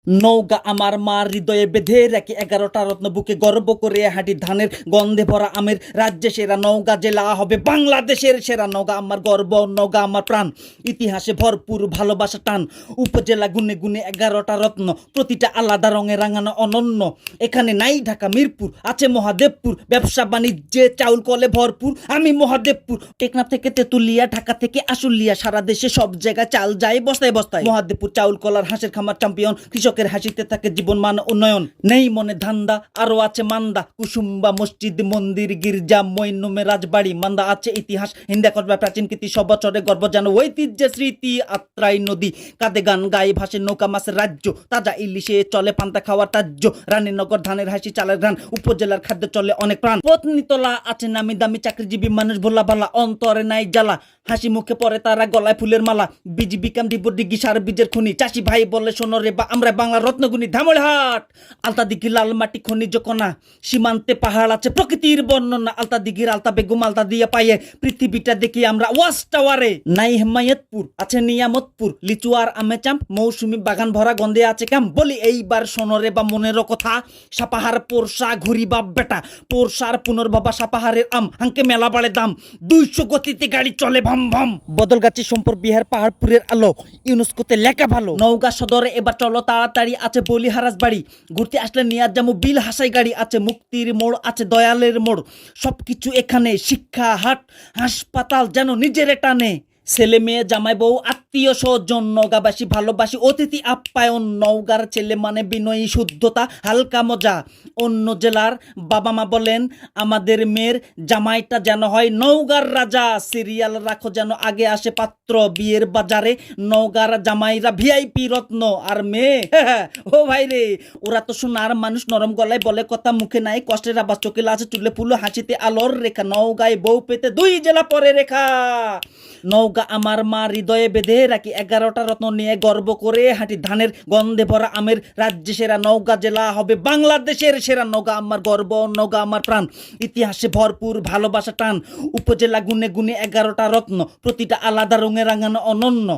নৌকা আমার মার হৃদয়ে বেঁধে রাখি 11টা রত্ন বুকে গর্ব করে হাঁটি ধানের গন্ধে ভরা আমের রাজ্যে সেরা নওগাঁ জেলা হবে বাংলাদেশের সেরা নওগাঁ আমার গর্ব নওগাঁ আমার প্রাণ ইতিহাসে ভরপুর ভালোবাসা টান উপজেলা গুনে গুনে 11টা রত্ন প্রতিটা আলাদা রঙে রাঙানো অনন্য এখানে নাই ঢাকা মিরপুর আছে মহাদেবপুর ব্যবসা বাণিজ্যে চাউল কলে ভরপুর আমি মহাদেবপুর টেকনাফ থেকে তেতুলিয়া ঢাকা থেকে আশুলিয়া সারা দেশে সব জায়গায় চাল যায় বস্তায় বস্তায় মহাদেবপুর চাউল কলার হাঁসের খামার চ্যাম্পিয়ন কৃষকের হাসিতে থাকে জীবন মান উন্নয়ন নেই মনে ধান্দা আরো আছে মান্দা কুসুম্বা মসজিদ মন্দির গির্জা মইনুমে রাজবাড়ি মান্দা আছে ইতিহাস হিন্দা করবা প্রাচীন কীর্তি সব বছরে গর্ব জানো ঐতিহ্যের স্মৃতি আত্রাই নদী কাঁদে গান গায়ে ভাসে নৌকা মাছের রাজ্য তাজা ইলিশে চলে পান্তা খাওয়ার তাজ্য রানীনগর ধানের হাসি চালের ঘ্রাণ উপজেলার খাদ্য চলে অনেক প্রাণ পত্নীতলা আছে নামি দামি চাকরিজীবী মানুষ ভোলা ভালা অন্তরে নাই জ্বালা হাসি মুখে পরে তারা গলায় ফুলের মালা বিজি বিকাম ডিগি সার বীজের খুনি চাষি ভাই বলে শোনো রে বা আমরা বাংলা রত্নগুনি ধামলহাট আলতা দিঘি লাল মাটি খনিজ কণা সীমান্তে পাহাড় আছে প্রকৃতির বর্ণনা আলতা দিঘির আলতা বেগম আলতা দিয়ে পাইয়ে পৃথিবীটা দেখি আমরা ওয়াচ টাওয়ারে নাই হেমায়তপুর আছে নিয়ামতপুর লিচুয়ার আমে চাম্প মৌসুমি বাগান ভরা গন্ধে আছে ক্যাম্প বলি এইবার শোনো রে বা মনেরও কথা সাপাহার পোরশা ঘুরি বাপ বেটা পোরশার পুনর্ভবা সাপাহারের আম হাঙ্কে মেলা বাড়ে দাম 200 গতিতে গাড়ি চলে ভম ভম বদলগাছি সম্পর বিহার পাহাড়পুরের আলো ইউনেস্কোতে লেখা ভালো নওগাঁ সদরে এবার চলো তাড়াতাড়ি আছে বলিহারাজ বাড়ি ঘুরতে আসলে নিয়ার জামু বিল হাসাই গাড়ি আছে মুক্তির মোড় আছে দয়ালের মোড় সবকিছু এখানে শিক্ষা হাট হাসপাতাল যেন নিজের টানে ছেলে মেয়ে জামাই বউ আত্মীয় স্বজন নওগাঁবাসী ভালোবাসি অতিথি আপ্যায়ন নওগাঁর ছেলে মানে বিনয়ী শুদ্ধতা হালকা মজা অন্য জেলার বাবা মা বলেন আমাদের মেয়ের জামাইটা যেন হয় নওগাঁর রাজা সিরিয়াল রাখো যেন আগে আসে পাত্র বিয়ের বাজারে নওগাঁর জামাইরা ভিআইপি রত্ন আর মেয়ে ও ভাই রে ওরা তো সোনার মানুষ নরম গলায় বলে কথা মুখে নাই কষ্টের আবাস চোখে আছে চুলে ফুলো হাসিতে আলোর রেখা নওগাঁয় বউ পেতে 2 জেলা পরে রেখা নওগাঁ আমার মা হৃদয়ে বেঁধে রাখি 11টা রত্ন নিয়ে গর্ব করে হাঁটি ধানের গন্ধে ভরা আমের রাজ্যে সেরা নওগাঁ জেলা হবে বাংলাদেশের সেরা নওগাঁ আমার গর্ব নওগাঁ আমার প্রাণ ইতিহাসে ভরপুর ভালোবাসা টান উপজেলা গুনে গুনে 11টা রত্ন প্রতিটা আলাদা রঙে রাঙানো অনন্য